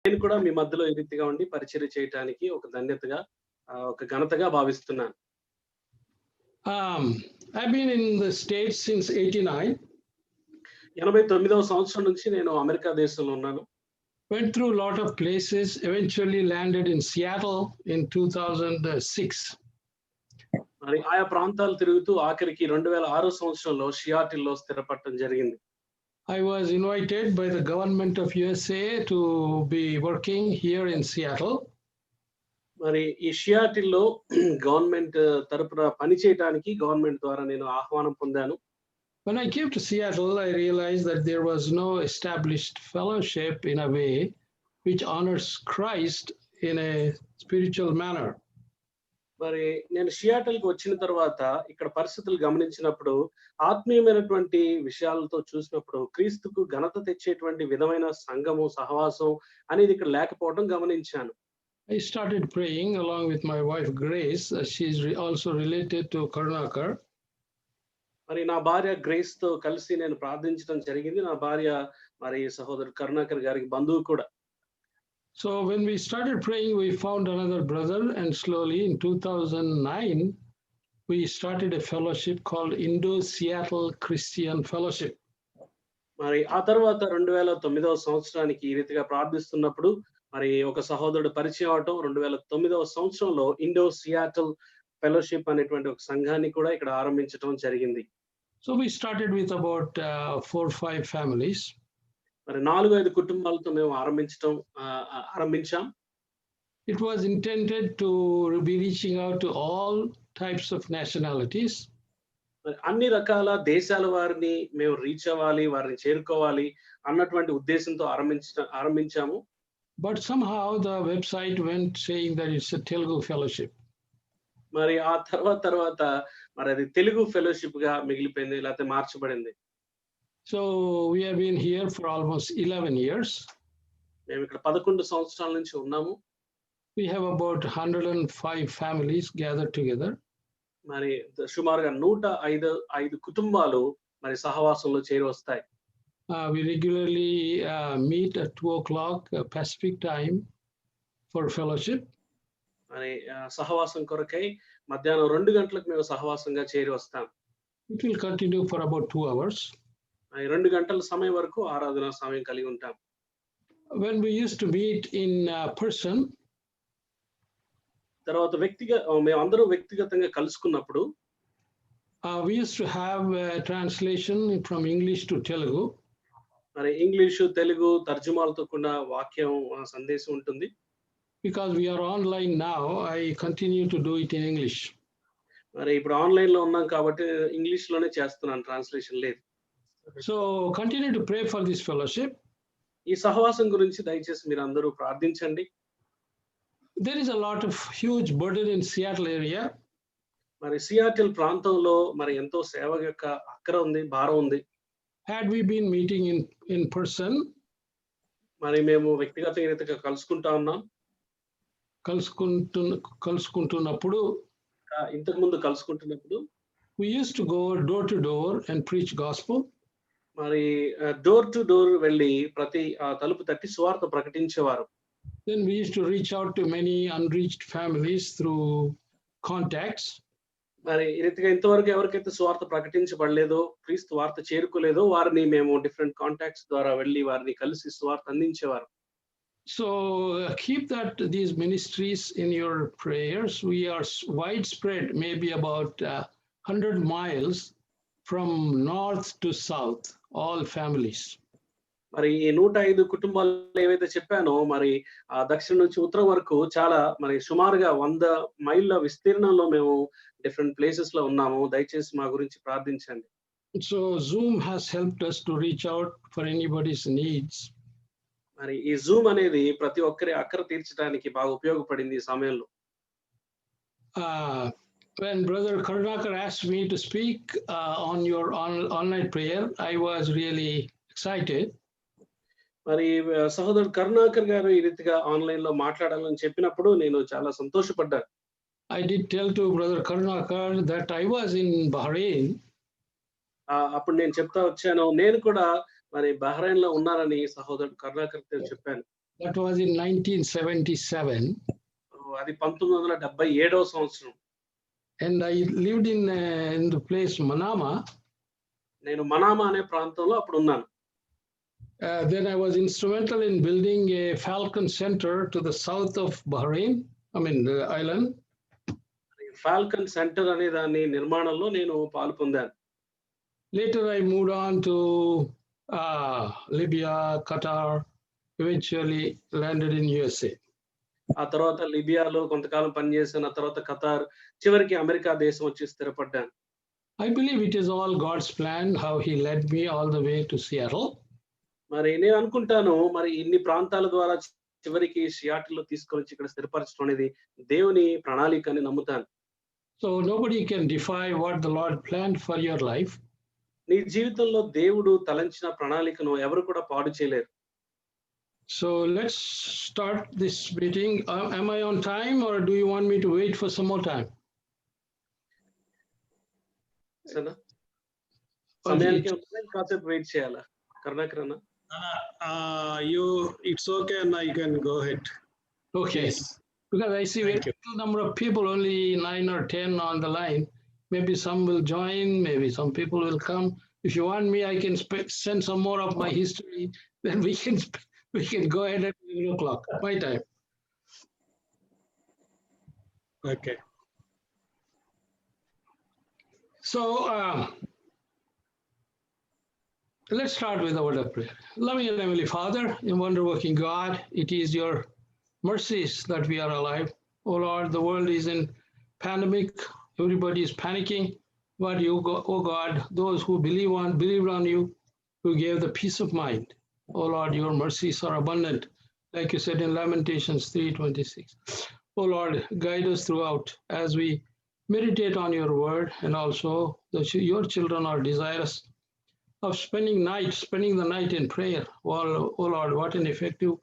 నేను కూడా మీ మధ్యలో ఈ రీతిగా ఉండి పరిచర్య చేయటానికి ఒక ధన్యతగా ఒక ఘనతగా భావిస్తున్నాను. I've been in the States since 89. 89వ సంవత్సరం నుంచి నేను అమెరికా దేశంలో ఉన్నాను. Went through a lot of places, eventually landed in Seattle in 2006. మరి ఆయా ప్రాంతాలు తిరుగుతూ ఆఖరికి 2006 సంవత్సరంలో షియాటిల్‌లో స్థిరపడటం జరిగింది. I was invited by the government of USA to be working here in Seattle. మరి ఈ షియాటిల్‌లో గవర్నమెంట్ తరపున పని చేయటానికి గవర్నమెంట్ ద్వారా నేను ఆహ్వానం పొందాను. When I came to Seattle, I realized that there was no established fellowship in a way which honors Christ in a spiritual manner. మరి నేను షియాటిల్‌కి వచ్చిన తర్వాత ఇక్కడ పరిస్థితులు గమనించినప్పుడు ఆత్మీయమైనటువంటి విషయాలతో చూసినప్పుడు క్రీస్తుకు ఘనత తెచ్చేటువంటి విధమైన సంఘము, సహవాసం అనేది ఇక్కడ లేకపోవడం గమనించాను. I started praying along with my wife Grace. She's also related to Karnakar. మరి నా భార్య గ్రేస్‌తో కలిసి నేను ప్రార్థించడం జరిగింది. నా భార్య మరి సహోదరుడు కరుణాకర్ గారికి బంధువు కూడా. So when we started praying, we found another brother, and slowly in 2009, we started a fellowship called Indo-Seattle Christian Fellowship. మరి ఆ తర్వాత 2009వ సంవత్సరానికి ఈ రీతిగా ప్రార్థిస్తున్నప్పుడు మరి ఒక సహోదరుడు పరిచయం అవటం 2009వ సంవత్సరంలో ఇండో సియాటిల్ ఫెలోషిప్ అనేటువంటి ఒక సంఘాన్ని కూడా ఇక్కడ ఆరంభించడం జరిగింది. So we started with about 4 or 5 families. మరి 4-5 కుటుంబాలతో మేము ఆరంభించాం. It was intended to be reaching out to all types of nationalities. అన్ని రకాల దేశాల వారిని మేము రీచ్ అవ్వాలి, వారిని చేరుకోవాలి అన్నటువంటి ఉద్దేశంతో ఆరంభించాము. But somehow the website went saying that it's a Telugu fellowship. మరి ఆ తర్వాత మరి అది తెలుగు ఫెలోషిప్ గా మిగిలిపోయింది, లేకపోతే మార్చబడింది. So we have been here for almost 11 years. మేము ఇక్కడ 11 సంవత్సరాల నుంచి ఉన్నాము. We have about 105 families gathered together. మరి సుమారుగా 105 కుటుంబాలు మరి సహవాసంలో చేరి వస్తాయి. We regularly meet at 2 o'clock Pacific time for fellowship. మరి సహవాసం కొరకై మధ్యాహ్నం 2 గంటలకు మేము సహవాసంగా చేరి వస్తాం. It will continue for about 2 hours. 2 గంటల సమయం వరకు ఆరాధన సమయం కలిగి ఉంటాం. When we used to meet in person, తర్వాత మేమందరం వ్యక్తిగతంగా కలుసుకున్నప్పుడు we used to have a translation from English to Telugu. మరి ఇంగ్లీషు, తెలుగు తర్జుమాలతో కూడిన వాక్యం సందేశం ఉంటుంది. Because we are online now, I continue to do it in English. మరి ఇప్పుడు ఆన్లైన్ లో ఉన్నాం కాబట్టి ఇంగ్లీష్ లోనే చేస్తున్నాను, ట్రాన్స్లేషన్ లేదు. So continue to pray for this fellowship. ఈ సహవాసం గురించి దయచేసి మీరు అందరూ ప్రార్థించండి. There is a lot of huge burden in Seattle area. మరి సియాటిల్ ప్రాంతంలో మరి ఎంతో సేవ యొక్క అక్కర ఉంది, భారం ఉంది. Had we been meeting in person, మరి మేము వ్యక్తిగత రీతిగా కలుసుకుంటా ఉన్నాం. కలుసుకుంటున్నప్పుడు ఇంతకు ముందు కలుసుకుంటున్నప్పుడు we used to go door to door and preach gospel. మరి డోర్ టు డోర్ వెళ్ళి ప్రతి తలుపు తట్టి సువార్త ప్రకటించేవారు. Then we used to reach out to many unreached families through contacts. మరి ఈ రీతిగా ఇంతవరకు ఎవరికైతే సువార్త ప్రకటించబడలేదో, క్రీస్తు వార్త చేరుకోలేదో వారిని మేము డిఫరెంట్ కాంటాక్ట్స్ ద్వారా వెళ్ళి వారిని కలిసి సువార్త అందించేవారు. So keep these ministries in your prayers. We are widespread, maybe about 100 miles from north to south, all families. మరి ఈ 105 కుటుంబాలు ఏవైతే చెప్పానో మరి దక్షిణం నుంచి ఉత్తరం వరకు చాలా మరి సుమారుగా 100 మైళ్ళ విస్తీర్ణంలో మేము డిఫరెంట్ ప్లేసెస్ లో ఉన్నాము. దయచేసి మా గురించి ప్రార్థించండి. So Zoom has helped us to reach out for anybody's needs. మరి ఈ జూమ్ అనేది ప్రతి ఒక్కరి అక్కర తీర్చడానికి బాగా ఉపయోగపడింది ఈ సమయంలో. When Brother Karunakar asked me to speak on your online prayer, I was really excited. మరి సహోదరుడు కరుణాకర్ గారు ఈ రీతిగా ఆన్లైన్ లో మాట్లాడాలని చెప్పినప్పుడు నేను చాలా సంతోషపడ్డాను. I did tell to Brother Karunakar that I was in Bahrain. అప్పుడు నేను చెప్తా వచ్చాను, నేను కూడా మరి బహ్రెయిన్ లో ఉన్నానని సహోదరుడు కరుణాకర్ చెప్పాను. That was in 1977. అది 1977వ సంవత్సరం. And I lived in the place Manama. నేను మనామా అనే ప్రాంతంలో అప్పుడు ఉన్నాను. Then I was instrumental in building a Falcon Center to the south of Bahrain, the island. Falcon centre అనే దాని నిర్మాణంలో నేను పాలు పొందాను. Later I moved on to Libya, Qatar, eventually landed in USA. ఆ తర్వాత లిబియాలో కొంతకాలం పనిచేశాను. ఆ తర్వాత ఖతార్, చివరికి అమెరికా దేశం వచ్చి స్థిరపడ్డాను. I believe it is all God's plan, how he led me all the way to Seattle. మరి నేను అనుకుంటాను, మరి ఇన్ని ప్రాంతాల ద్వారా చివరికి సియాటిల్లో తీసుకొని వచ్చి ఇక్కడ స్థిరపరచడం అనేది దేవుని ప్రణాళిక అని నమ్ముతాను. So nobody can defy what the Lord planned for your life. నీ జీవితంలో దేవుడు తలంచిన ప్రణాళికను ఎవరు కూడా పాడు చేయలేరు. So let's start this meeting. Am I on time or do you want me to wait for some more time? సరేనా? సమయానికి కాసేపు వెయిట్ చేయాలా కరుణాకర్ అన్న? It's okay, and you can go ahead. Okay. Yes. Because I see very Thank you. little number of people, only 9 or 10 on the line. Maybe some will join, maybe some people will come. If you want me, I can send some more of my history. Then we can go ahead at 11 o'clock, my time. Okay. So let's start with a word of prayer. Loving and Heavenly Father, in wonder-working God, it is your mercies that we are alive. Oh Lord, the world is in pandemic. Everybody is panicking. But you, oh God, those who believed on you, who gave the peace of mind. Oh Lord, your mercies are abundant, like you said in Lamentations 3:26. Oh Lord, guide us throughout as we meditate on your word, and also your children are desirous of spending the night in prayer. Well, oh Lord, what an effective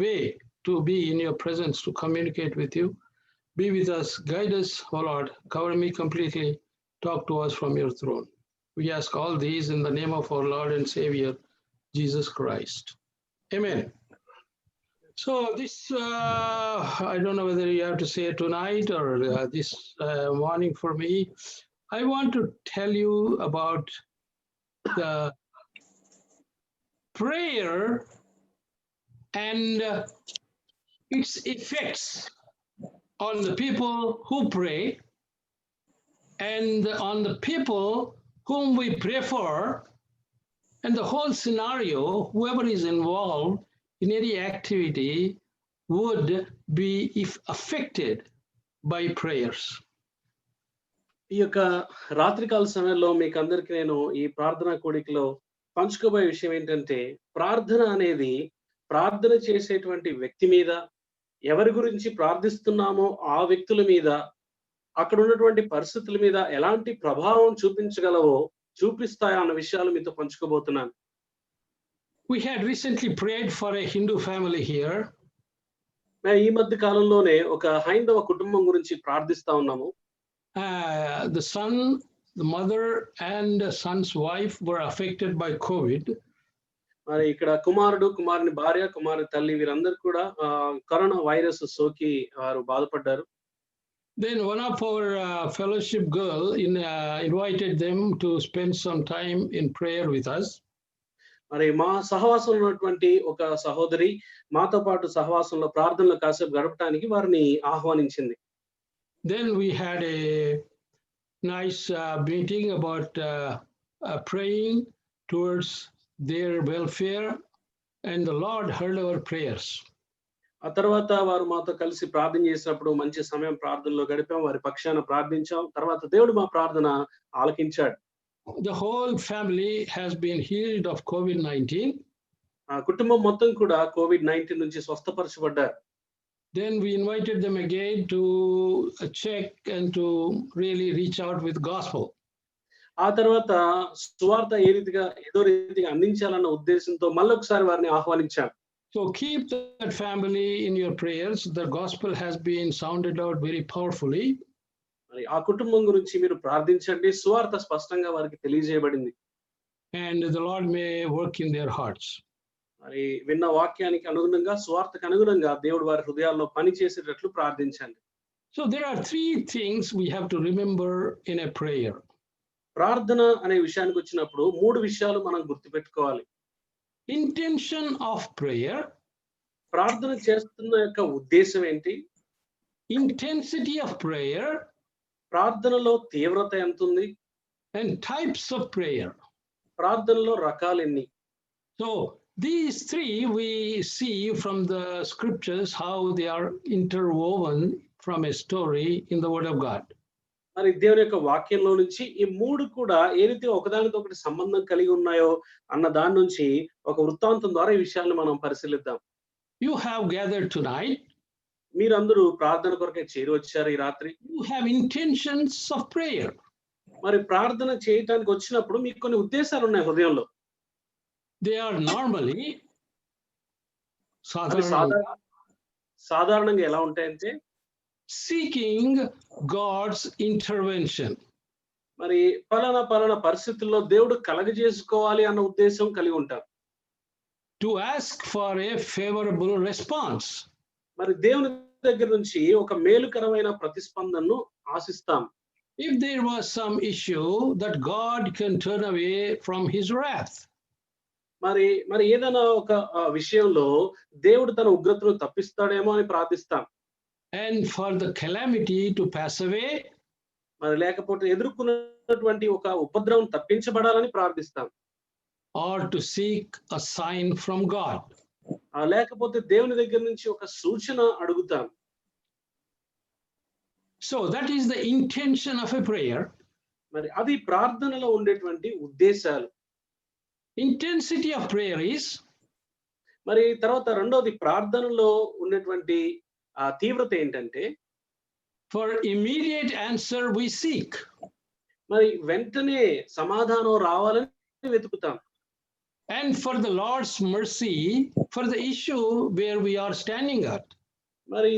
way to be in your presence, to communicate with you. Be with us, guide us, oh Lord, cover me completely, talk to us from your throne. We ask all these in the name of our Lord and Savior, Jesus Christ. Amen. So this, I don't know whether you have to say it tonight or this morning for me. I want to tell you about the prayer and its effects on the people who pray and on the people whom we pray for, and the whole scenario, whoever is involved in any activity would be affected by prayers. ఈ యొక్క రాత్రికాల సమయంలో మీకు అందరికి నేను ఈ ప్రార్థనా కూడికలో పంచుకోబోయే విషయం ఏంటంటే, ప్రార్థన అనేది ప్రార్థన చేసేటువంటి వ్యక్తి మీద, ఎవరి గురించి ప్రార్థిస్తున్నామో ఆ వ్యక్తుల మీద, అక్కడ ఉన్నటువంటి పరిస్థితుల మీద ఎలాంటి ప్రభావం చూపిస్తాయో అన్న విషయాలు మీతో పంచుకోబోతున్నాను. We had recently prayed for a Hindu family here. ఈ మధ్య కాలంలోనే ఒక హైందవ కుటుంబం గురించి ప్రార్థిస్తా ఉన్నాము. The son, the mother, and the son's wife were affected by COVID. మరి ఇక్కడ కుమారుడు, కుమారుని భార్య, కుమారుని తల్లి వీరందరూ కూడా కరోనా వైరస్ సోకి వారు బాధపడ్డారు. Then one of our fellowship girl invited them to spend some time in prayer with us. మరి మా సహవాసంలో ఉన్నటువంటి ఒక సహోదరి మాతో పాటు సహవాసంలో ప్రార్థనలో కాసేపు గడపడానికి వారిని ఆహ్వానించింది. Then we had a nice meeting about praying towards their welfare, and the Lord heard our prayers. ఆ తర్వాత వారు మాతో కలిసి ప్రార్థన చేసినప్పుడు మంచి సమయం ప్రార్థనలో గడిపాం, వారి పక్షాన ప్రార్థించాం. తర్వాత దేవుడు మా ప్రార్థన ఆలకించాడు. The whole family has been healed of COVID-19. ఆ కుటుంబం మొత్తం కూడా COVID-19 నుంచి స్వస్థపరచబడ్డారు. Then we invited them again to check and to really reach out with gospel. ఆ తర్వాత సువార్త ఏదో రీతిగా అందించాలన్న ఉద్దేశంతో మళ్ళొకసారి వారిని ఆహ్వానించాం. So keep that family in your prayers. The gospel has been sounded out very powerfully. మరి ఆ కుటుంబం గురించి మీరు ప్రార్థించండి. సువార్త స్పష్టంగా వారికి తెలియజేయబడింది. And the Lord may work in their hearts. మరి విన్న వాక్యానికి అనుగుణంగా సువార్తకు అనుగుణంగా దేవుడు వారి హృదయాల్లో పని చేసేటట్లు ప్రార్థించండి. So there are three things we have to remember in a prayer. ప్రార్థన అనే విషయానికి వచ్చినప్పుడు 3 విషయాలు మనం గుర్తుపెట్టుకోవాలి. Intention of prayer, ప్రార్థన చేస్తున్న యొక్క ఉద్దేశం ఏంటి? intensity of prayer, ప్రార్థనలో తీవ్రత ఎంతుంది? and types of prayer. ప్రార్థనలో రకాలెన్ని? So these three we see from the scriptures how they are interwoven from a story in the Word of God. మరి దేవుని యొక్క వాక్యంలో నుంచి ఈ 3 కూడా ఏ రీతిగా ఒకదానితో ఒకటి సంబంధం కలిగి ఉన్నాయో అన్న దాని నుంచి ఒక వృత్తాంతం ద్వారా ఈ విషయాలను మనం పరిశీలిద్దాం. You have gathered tonight. మీరందరూ ప్రార్థన కొరకే చేరి వచ్చారు ఈ రాత్రి. You have intentions of prayer. మరి ప్రార్థన చేయటానికి వచ్చినప్పుడు మీకు కొన్ని ఉద్దేశాలు ఉన్నాయి హృదయంలో. They are normally అవి సాధారణంగా ఎలా ఉంటాయంటే seeking God's intervention. మరి పలానా పరిస్థితుల్లో దేవుడు కలగజేసుకోవాలి అన్న ఉద్దేశం కలిగి ఉంటారు. To ask for a favorable response. మరి దేవుని దగ్గర నుంచి ఒక మేలుకరమైన ప్రతిస్పందనను ఆశిస్తాం. If there was some issue that God can turn away from his wrath. మరి ఏదైనా ఒక విషయంలో దేవుడు తన ఉగ్రతను తప్పిస్తాడేమో అని ప్రార్థిస్తాం. And for the calamity to pass away. మరి లేకపోతే ఎదుర్కొన్నటువంటి ఒక ఉపద్రవం తప్పించబడాలని ప్రార్థిస్తాం. Or to seek a sign from God. లేకపోతే దేవుని దగ్గర నుంచి ఒక సూచన అడుగుతాం. So that is the intention of a prayer. మరి అది ప్రార్థనలో ఉండేటువంటి ఉద్దేశాలు. Intensity of prayer is, మరి తర్వాత రెండోది ప్రార్థనలో ఉన్నటువంటి తీవ్రత ఏంటంటే for immediate answer we seek. మరి వెంటనే సమాధానం రావాలని వెతుకుతాం. And for the Lord's mercy for the issue where we are standing at. మరి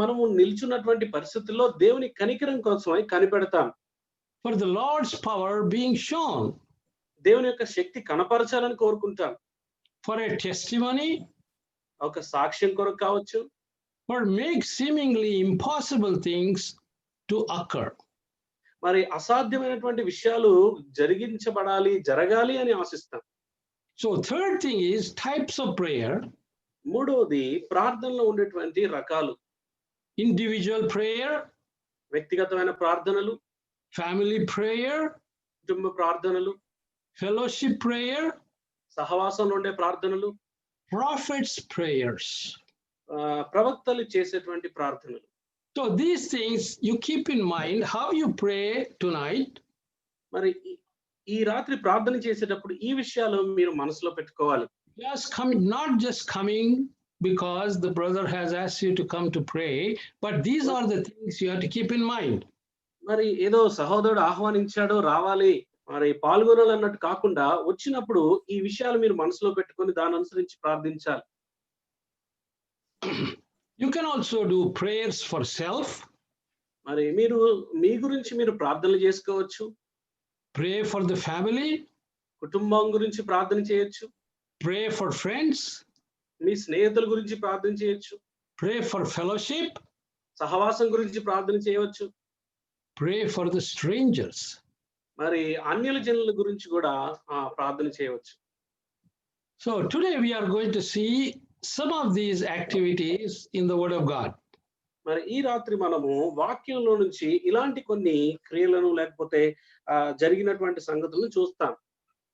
మనము నిల్చున్నటువంటి పరిస్థితుల్లో దేవుని కనికరం కోసమై కనిపెడతాం. For the Lord's power being shown. దేవుని యొక్క శక్తి కనపరచాలని కోరుకుంటాం. For a testimony, ఒక సాక్ష్యం కొరకు కావచ్చు. or make seemingly impossible things to occur. మరి అసాధ్యమైనటువంటి విషయాలు జరగాలి అని ఆశిస్తాం. So third thing is types of prayer. మూడోది ప్రార్థనలో ఉండేటువంటి రకాలు. Individual prayer, వ్యక్తిగతమైన ప్రార్థనలు, family prayer, కుటుంబ ప్రార్థనలు, fellowship prayer, సహవాసంలో ఉండే ప్రార్థనలు, prophets prayers. ప్రవక్తలు చేసేటువంటి ప్రార్థనలు. So these things you keep in mind how you pray tonight. మరి ఈ రాత్రి ప్రార్థన చేసేటప్పుడు ఈ విషయాలు మీరు మనసులో పెట్టుకోవాలి. Not just coming because the brother has asked you to come to pray, but these are the things you have to keep in mind. మరి ఏదో సహోదరుడు ఆహ్వానించాడు రావాలి మరి పాల్గొనాలి అన్నట్టు కాకుండా వచ్చినప్పుడు ఈ విషయాలు మీరు మనసులో పెట్టుకొని దాని అనుసరించి ప్రార్థించాలి. You can also do prayers for self. మరి మీ గురించి మీరు ప్రార్థనలు చేసుకోవచ్చు. Pray for the family. కుటుంబం గురించి ప్రార్థన చేయొచ్చు. Pray for friends. మీ స్నేహితుల గురించి ప్రార్థన చేయొచ్చు. Pray for fellowship. సహవాసం గురించి ప్రార్థన చేయవచ్చు. Pray for the strangers. మరి అన్యుల జనుల గురించి కూడా ప్రార్థన చేయవచ్చు. So today we are going to see some of these activities in the Word of God. మరి ఈ రాత్రి మనము వాక్యంలో నుంచి ఇలాంటి కొన్ని క్రియలను లేకపోతే జరిగినటువంటి సంగతులను చూస్తాం.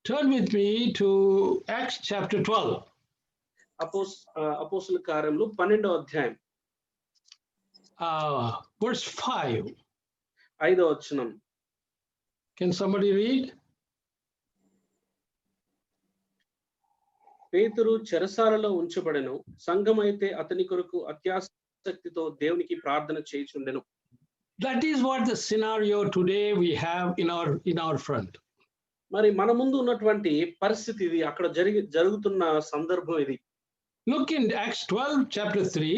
Turn with me to Acts chapter 12. అపోస్తలుల కార్యములు 12వ అధ్యాయం. Verse 5. 5వ వచనం. Can somebody read? పేతురు చెరసాలలో ఉంచబడెను, సంఘమైతే అతని కొరకు అత్యాసక్తితో దేవునికి ప్రార్థన చేయుచుండెను. That is what the scenario today we have in our front. మరి మన ముందు ఉన్నటువంటి పరిస్థితి ఇది, అక్కడ జరుగుతున్న సందర్భం ఇది. Look in Acts 12 chapter 3.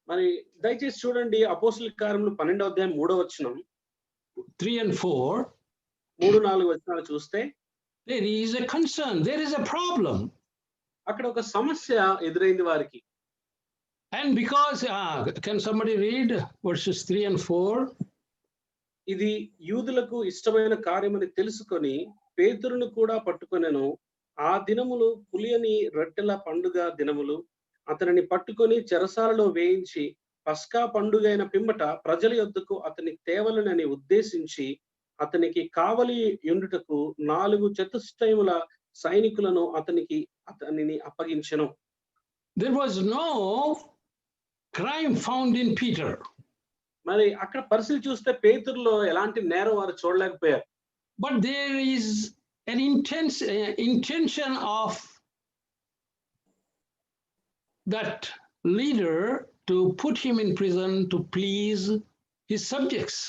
మరి దయచేసి చూడండి అపోస్తలుల కార్యములు 12వ అధ్యాయం 3వ వచనం. 3 and 4. 3-4 వచనాలు చూస్తే there is a concern, there is a problem. అక్కడ ఒక సమస్య ఎదురైంది వారికి. And because, can somebody read verses 3 and 4? ఇది యూదులకు ఇష్టమైన కార్యమని తెలుసుకొని పేతురును కూడా పట్టుకొనెను. ఆ దినములు పులియని రొట్టెల పండుగ దినములు. అతనిని పట్టుకొని చెరసాలలో వేయించి పస్కా పండుగైన పిమ్మట ప్రజల యొద్దకు అతని తేవలనని ఉద్దేశించి అతనికి కావలి యుండుటకు 4 చతుష్టయముల సైనికులను అతనిని అప్పగించెను. There was no crime found in Peter. మరి అక్కడ పరిస్థితి చూస్తే పేతురులో ఎలాంటి నేరం వారు చూడలేకపోయారు. But there is an intention of that leader to put him in prison to please his subjects.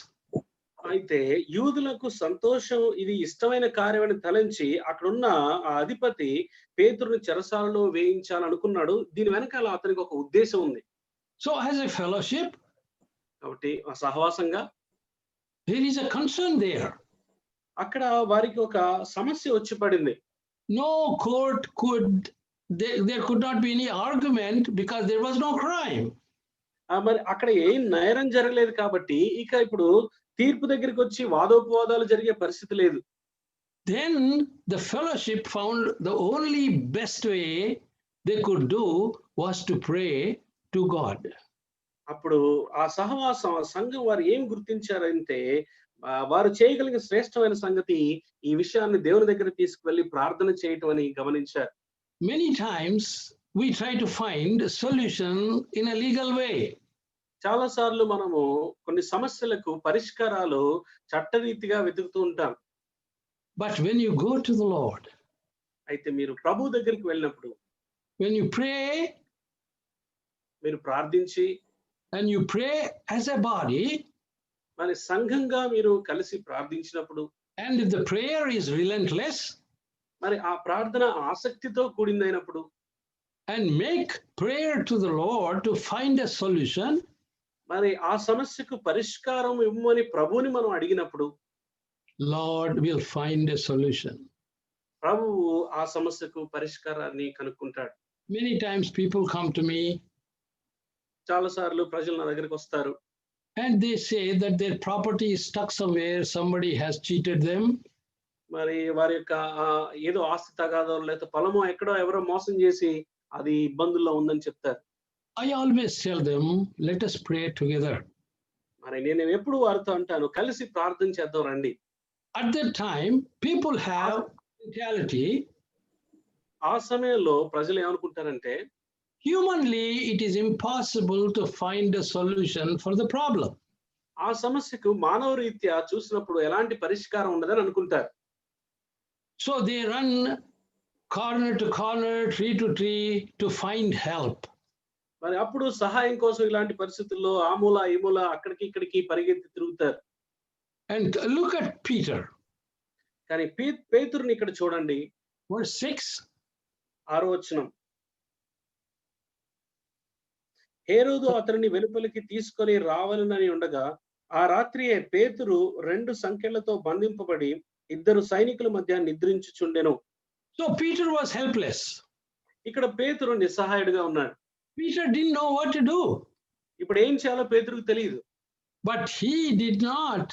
అయితే యూదులకు సంతోషం ఇది ఇష్టమైన కార్యమని తలంచి అక్కడున్న ఆ అధిపతి పేతురుని చెరసాలలో వేయించాలనుకున్నాడు. దీని వెనకాల అతనికి ఒక ఉద్దేశం ఉంది. So as a fellowship, కాబట్టి ఆ సహవాసంగా there is a concern there. అక్కడ వారికి ఒక సమస్య వచ్చి పడింది. No court there could not be any argument because there was no crime. మరి అక్కడ ఏం నేరం జరగలేదు కాబట్టి ఇక ఇప్పుడు తీర్పు దగ్గరికి వచ్చి వాదోపవాదాలు జరిగే పరిస్థితి లేదు. Then the fellowship found the only best way they could do was to pray to God. అప్పుడు ఆ సహవాసం సంఘం వారు ఏం గుర్తించారంటే వారు చేయగలిగిన శ్రేష్టమైన సంగతి ఈ విషయాన్ని దేవుని దగ్గర తీసుకువెళ్ళి ప్రార్థన చేయటం అని గమనించారు. Many times we try to find a solution in a legal way. చాలా సార్లు మనము కొన్ని సమస్యలకు పరిష్కారాలు చట్టరీతిగా వెతుకుతూ ఉంటాం. But when you go to the Lord, అయితే మీరు ప్రభు దగ్గరికి వెళ్ళినప్పుడు, when you pray, మీరు ప్రార్థించి, and you pray as a body, మరి సంఘంగా మీరు కలిసి ప్రార్థించినప్పుడు, and if the prayer is relentless, మరి ఆ ప్రార్థన ఆసక్తితో కూడిందైనప్పుడు, and make prayer to the Lord to find a solution, మరి ఆ సమస్యకు పరిష్కారం ఇవ్వమని ప్రభువుని మనం అడిగినప్పుడు, Lord will find a solution. ప్రభువు ఆ సమస్యకు పరిష్కారాన్ని కనుక్కుంటాడు. Many times people come to me, చాలా సార్లు ప్రజలు నా దగ్గరికి వస్తారు, and they say that their property is stuck somewhere, somebody has cheated them. మరి వారి యొక్క ఏదో ఆస్తి తగాదో లేకపోతే పొలమో ఎక్కడో ఎవరో మోసం చేసి అది ఇబ్బందుల్లో ఉందని చెప్తారు. I always tell them, let us pray together. మరి నేను ఎప్పుడు వారితో అంటాను, కలిసి ప్రార్థన చేద్దాం రండి. At that time, people have mentality. ఆ సమయంలో ప్రజలు ఏమనుకుంటారంటే, Humanly, it is impossible to find a solution for the problem. ఆ సమస్యకు మానవ రీత్యా చూసినప్పుడు ఎలాంటి పరిష్కారం ఉండదని అనుకుంటారు. So they run corner to corner, tree to tree to find help. మరి అప్పుడు సహాయం కోసం ఇలాంటి పరిస్థితుల్లో ఆ మూల ఈ మూల అక్కడికి ఇక్కడికి పరిగెత్తి తిరుగుతారు. And look at Peter. కానీ పేతురుని ఇక్కడ చూడండి, Verse 6. 6వ వచనం. హేరోదు అతనిని వెలుపలికి తీసుకొని రావాలని ఉండగా ఆ రాత్రియే పేతురు 2 సంకెళ్లతో బంధింపబడి 2 సైనికుల మధ్య నిద్రించుచుండెను. So Peter was helpless. ఇక్కడ పేతురు నిస్సహాయుడిగా ఉన్నాడు. Peter didn't know what to do. ఇప్పుడు ఏం చేయాలో పేతురుకు తెలియదు. But he did not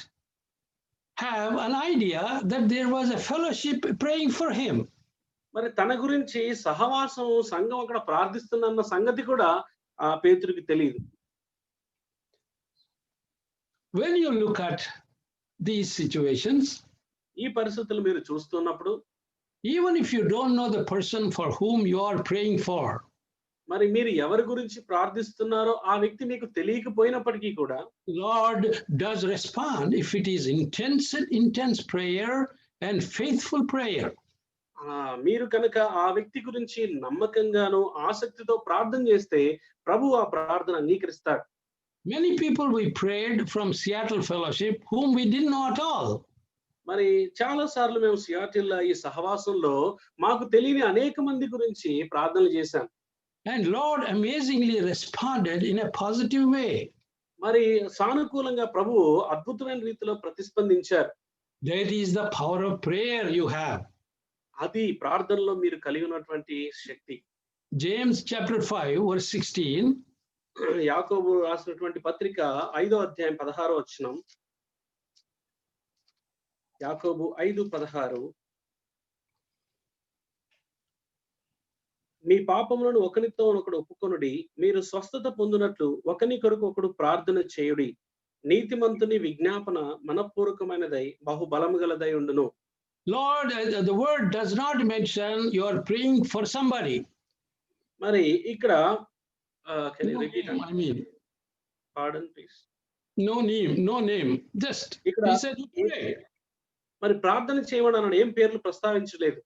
have an idea that there was a fellowship praying for him. మరి తన గురించి సహవాసం సంఘం అక్కడ ప్రార్థిస్తున్న సంగతి కూడా ఆ పేతురుకి తెలియదు. When you look at these situations, ఈ పరిస్థితులు మీరు చూస్తున్నప్పుడు, even if you don't know the person for whom you are praying for, మరి మీరు ఎవరి గురించి ప్రార్థిస్తున్నారో ఆ వ్యక్తి మీకు తెలియకపోయినప్పటికీ కూడా Lord does respond if it is intense prayer and faithful prayer. మీరు కనుక ఆ వ్యక్తి గురించి నమ్మకంగాను ఆసక్తితో ప్రార్థన చేస్తే ప్రభు ఆ ప్రార్థన అంగీకరిస్తాడు. Many people we prayed from Seattle Fellowship whom we didn't know at all. మరి చాలా సార్లు మేము సియాటిల్ ఈ సహవాసంలో మాకు తెలియని అనేక మంది గురించి ప్రార్థనలు చేశాం. And Lord amazingly responded in a positive way. మరి సానుకూలంగా ప్రభువు అద్భుతమైన రీతిలో ప్రతిస్పందించారు. That is the power of prayer you have. అది ప్రార్థనలో మీరు కలిగి ఉన్నటువంటి శక్తి. James chapter 5, verse 16. యాకోబు రాసినటువంటి పత్రిక 5వ అధ్యాయం 16వ వచనం. యాకోబు 5:16. మీ పాపములను ఒకనితో ఒకడు ఒప్పుకొనుడి, మీరు స్వస్థత పొందునట్లు ఒకని కొరకు ఒకడు ప్రార్థన చేయుడి. నీతిమంతుని విజ్ఞాపన మనఃపూర్వకమైనదై బహుబలము గలదై ఉండును. Lord, the word does not mention you are praying for somebody. మరి ఇక్కడ can you No repeat name, that? I mean, Pardon, please. no name. Just ఇక్కడ he said you pray. మరి ప్రార్థన చేయమని అన్నాడు, ఏం పేర్లు ప్రస్తావించలేదు.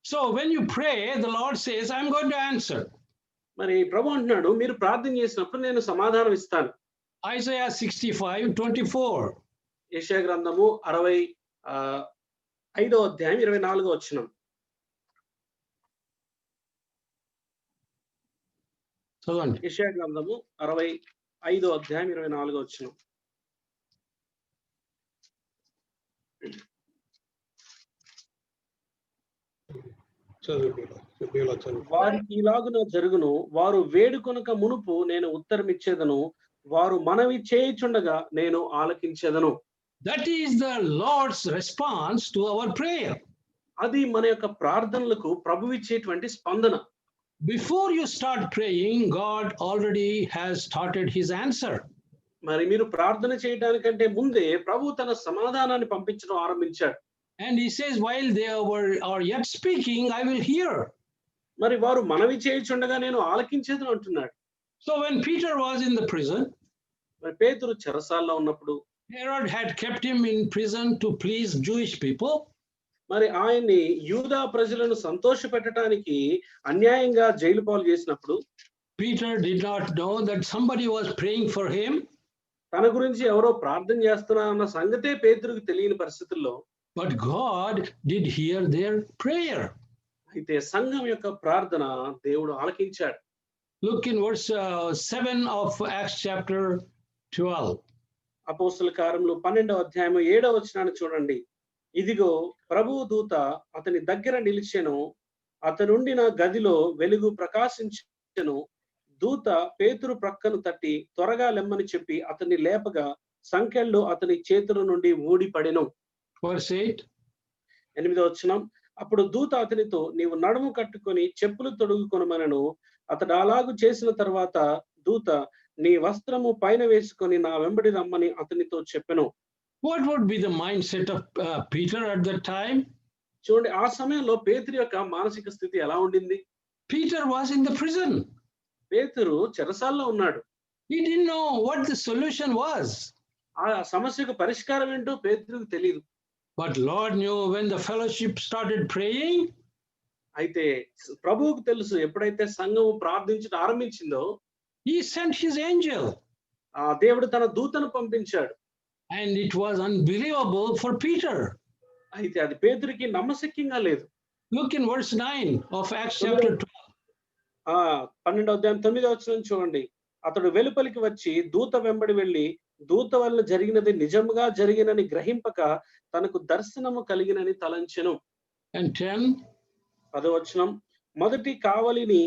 So when you pray, the Lord says, I'm going to answer. మరి ప్రభు అంటున్నాడు, మీరు ప్రార్థన చేసినప్పుడు నేను సమాధానం ఇస్తాను. Isaiah 65:24. యెషయా గ్రంథము 65వ అధ్యాయం 24వ వచనం. చదవండి. యెషయా గ్రంథము 65వ అధ్యాయం 24వ వచనం. వారికి ఇలాగున జరుగును, వారు వేడుకొనక మునుపు నేను ఉత్తరమిచ్చేదను, వారు మనవి చేయుచుండగా నేను ఆలకించేదను. That is the Lord's response to our prayer. అది మన యొక్క ప్రార్థనలకు ప్రభువు ఇచ్చేటువంటి స్పందన. Before you start praying, God already has started his answer. మరి మీరు ప్రార్థన చేయడానికంటే ముందే ప్రభు తన సమాధానాన్ని పంపించడం ఆరంభించాడు. And he says, while they are yet speaking, I will hear. మరి వారు మనవి చేయుచుండగా నేను ఆలకించేదని అంటున్నాడు. So when Peter was in the prison, మరి పేతురు చెరసాల్లో ఉన్నప్పుడు Herod had kept him in prison to please Jewish people. మరి ఆయన్ని యూదా ప్రజలను సంతోషపెట్టడానికి అన్యాయంగా జైలు పాలు చేసినప్పుడు Peter did not know that somebody was praying for him. తన గురించి ఎవరో ప్రార్థన చేస్తున్నారన్న సంగతే పేతురుకు తెలియని పరిస్థితుల్లో But God did hear their prayer. అయితే సంఘం యొక్క ప్రార్థన దేవుడు ఆలకించాడు. Look in verse 7 of Acts chapter 12. అపోస్తల కార్యములు 12వ అధ్యాయం 7వ వచనాన్ని చూడండి. ఇదిగో ప్రభువు దూత అతని దగ్గర నిలిచెను, అతనుండిన గదిలో వెలుగు ప్రకాశించెను. దూత పేతురు ప్రక్కను తట్టి త్వరగా లెమ్మని చెప్పి అతన్ని లేపగా సంకెళ్ళు అతని చేతుల నుండి ఊడిపడెను. Verse 8. 8వ వచనం. అప్పుడు దూత అతనితో నీవు నడుము కట్టుకొని చెప్పులు తొడుగుకొనమనెను. అతడు అలాగు చేసిన తర్వాత దూత నీ వస్త్రము పైన వేసుకొని నా వెంబడి రమ్మని అతనితో చెప్పెను. What would be the mindset of Peter at that time? చూడండి, ఆ సమయంలో పేతురు యొక్క మానసిక స్థితి ఎలా ఉండింది? Peter was in the prison. పేతురు చెరసాల్లో ఉన్నాడు. He didn't know what the solution was. ఆ సమస్యకు పరిష్కారం ఏంటో పేతురుకు తెలియదు. But Lord knew when the fellowship started praying. అయితే ప్రభువుకు తెలుసు, ఎప్పుడైతే సంఘము ప్రార్థించడం ఆరంభించిందో He sent his angel. ఆ దేవుడు తన దూతను పంపించాడు. And it was unbelievable for Peter. అయితే అది పేతురుకి నమ్మశక్యంగా లేదు. Look in verse 9 of Acts chapter 12. 12వ అధ్యాయం 9వ వచనం చూడండి. అతడు వెలుపలికి వచ్చి దూత వెంబడి వెళ్ళి దూత వల్ల జరిగినది నిజముగా జరిగినని గ్రహింపక తనకు దర్శనము కలిగినని తలంచెను. And 10. 10వ వచనం. మొదటి కావలిని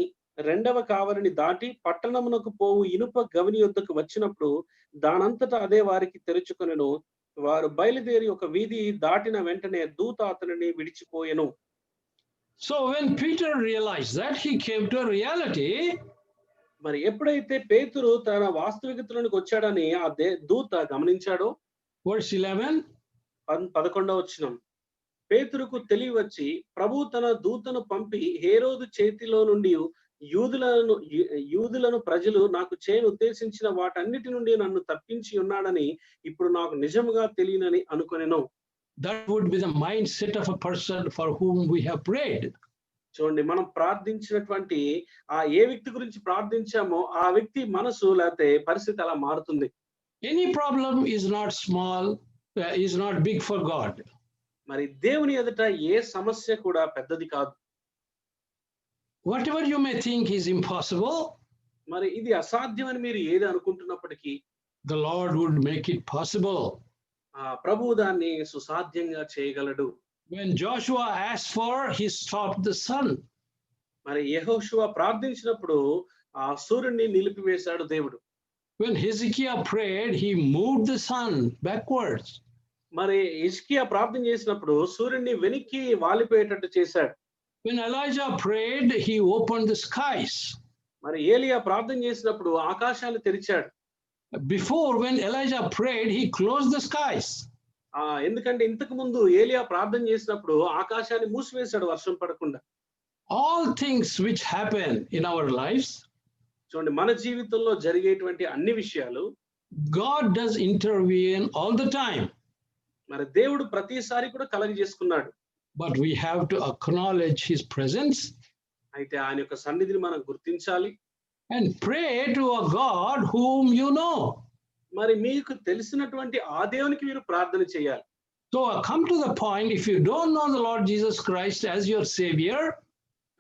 రెండవ కావలిని దాటి పట్టణమునకు పోవు ఇనుప గవిని యొద్దకు వచ్చినప్పుడు దానంతటా అదే వారికి తెరుచుకొనెను. వారు బయలుదేరి ఒక వీధి దాటిన వెంటనే దూత అతనిని విడిచిపోయెను. So when Peter realized that, he came to a reality. మరి ఎప్పుడైతే పేతురు తన వాస్తవికతలోనికి వచ్చాడని ఆ దూత గమనించాడో, Verse 11. 11వ వచనం. పేతురుకు తెలివి వచ్చి ప్రభు తన దూతను పంపి హేరోదు చేతిలో నుండి యూదులను ప్రజలు నాకు చేయను ఉద్దేశించిన వాటన్నిటి నుండి నన్ను తప్పించి ఉన్నాడని ఇప్పుడు నాకు నిజముగా తెలియనని అనుకొనెను. That would be the mindset of a person for whom we have prayed. చూడండి, మనం ప్రార్థించినటువంటి ఏ వ్యక్తి గురించి ప్రార్థించామో ఆ వ్యక్తి మనసు లేకపోతే పరిస్థితి అలా మారుతుంది. Any problem is not small, is not big for God. మరి దేవుని ఎదుట ఏ సమస్య కూడా పెద్దది కాదు. Whatever you may think is impossible, మరి ఇది అసాధ్యమని మీరు ఏది అనుకుంటున్నప్పటికీ the Lord would make it possible. ప్రభువు దాన్ని సుసాధ్యంగా చేయగలడు. When Joshua asked for, he stopped the sun. మరి యెహోషువ ప్రార్థించినప్పుడు ఆ సూర్యుడిని నిలిపివేశాడు దేవుడు. When Hezekiah prayed, he moved the sun backwards. మరి హిజ్కియా ప్రార్థన చేసినప్పుడు సూర్యుడిని వెనక్కి వాలిపోయేటట్టు చేశాడు. When Elijah prayed, he opened the skies. మరి ఏలియా ప్రార్థన చేసినప్పుడు ఆకాశాలు తెరిచాడు. Before, when Elijah prayed, he closed the skies. ఎందుకంటే ఇంతకు ముందు ఏలియా ప్రార్థన చేసినప్పుడు ఆకాశాన్ని మూసివేశాడు వర్షం పడకుండా. All things which happen in our lives, చూడండి, మన జీవితంలో జరిగేటువంటి అన్ని విషయాలు God does intervene all the time. మరి దేవుడు ప్రతిసారి కూడా కలగజేసుకున్నాడు. But we have to acknowledge his presence అయితే ఆయన యొక్క సన్నిధిని మనం గుర్తించాలి. and pray to a God whom you know. మరి మీకు తెలిసినటువంటి ఆ దేవునికి మీరు ప్రార్థన చేయాలి. So I come to the point, if you don't know the Lord Jesus Christ as your savior,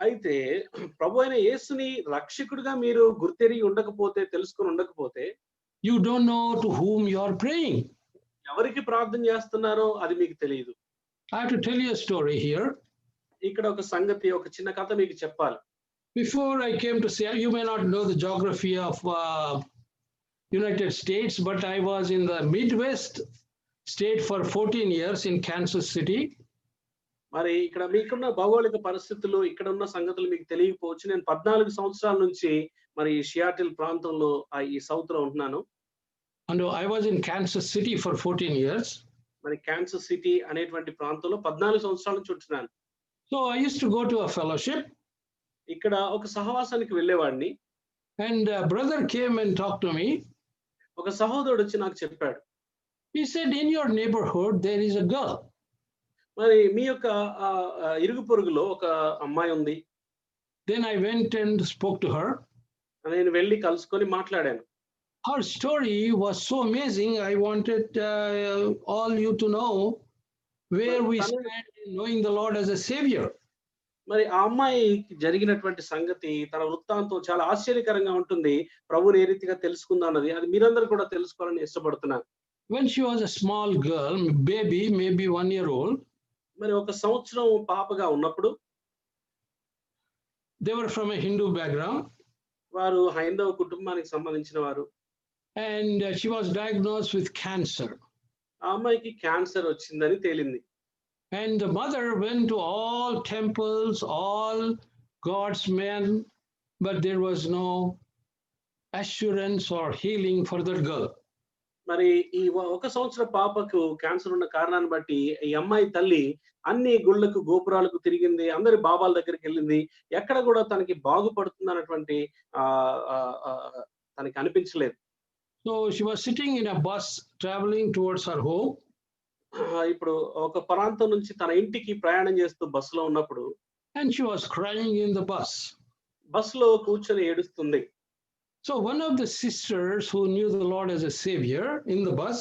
అయితే ప్రభు అయిన యేసుని రక్షకుడిగా మీరు గుర్తెరిగి ఉండకపోతే, తెలుసుకొని ఉండకపోతే, you don't know to whom you are praying. ఎవరికి ప్రార్థన చేస్తున్నారో అది మీకు తెలియదు. I have to tell you a story here. ఇక్కడ ఒక సంగతి, ఒక చిన్న కథ మీకు చెప్పాలి. Before I came to say, you may not know the geography of United States, but I was in the Midwest state for 14 years in Kansas City. మరి ఇక్కడ మీకున్న భౌగోళిక పరిస్థితులు, ఇక్కడ ఉన్న సంగతులు మీకు తెలియకపోవచ్చు. నేను 14 సంవత్సరాల నుంచి మరి షియాటిల్ ప్రాంతంలో ఈ సౌత్ లో ఉంటున్నాను. And I was in Kansas City for 14 years. మరి కాన్సస్ సిటీ అనేటువంటి ప్రాంతంలో 14 సంవత్సరాల నుంచి ఉంటున్నాను. So I used to go to a fellowship. ఇక్కడ ఒక సహవాసానికి వెళ్ళేవాడిని. And a brother came and talked to me. ఒక సహోదరుడు వచ్చి నాకు చెప్పాడు. He said, in your neighborhood, there is a girl. మరి మీ యొక్క ఇరుగు పొరుగులో ఒక అమ్మాయి ఉంది. Then I went and spoke to her. నేను వెళ్ళి కలుసుకొని మాట్లాడాను. Her story was so amazing. I wanted all you to know where we stand in knowing the Lord as a savior. మరి ఆ అమ్మాయికి జరిగినటువంటి సంగతి, తన వృత్తాంతం చాలా ఆశ్చర్యకరంగా ఉంటుంది. ప్రభువుని ఏ రీతిగా తెలుసుకుందా అన్నది, అది మీరందరూ కూడా తెలుసుకోవాలని ఇష్టపడుతున్నాను. When she was a small girl, baby, maybe 1 year old, మరి ఒక సంవత్సరం పాపగా ఉన్నప్పుడు, they were from a Hindu background, వారు హైందవ కుటుంబానికి సంబంధించిన వారు. and she was diagnosed with cancer. ఆ అమ్మాయికి క్యాన్సర్ వచ్చిందని తేలింది. And the mother went to all temples, all God's men, but there was no assurance or healing for that girl. మరి ఈ ఒక సంవత్సర పాపకు క్యాన్సర్ ఉన్న కారణాన్ని బట్టి ఈ అమ్మాయి తల్లి అన్ని గుళ్ళకు, గోపురాలకు తిరిగింది, అందరి బాబాల దగ్గరికి వెళ్ళింది. ఎక్కడ కూడా తనకి బాగుపడుతుంది అన్నటువంటి తనకి అనిపించలేదు. So she was sitting in a bus traveling towards her home. ఇప్పుడు ఒక ప్రాంతం నుంచి తన ఇంటికి ప్రయాణం చేస్తూ బస్సులో ఉన్నప్పుడు, And she was crying in the bus. బస్సులో కూర్చొని ఏడుస్తుంది. So one of the sisters who knew the Lord as a savior in the bus,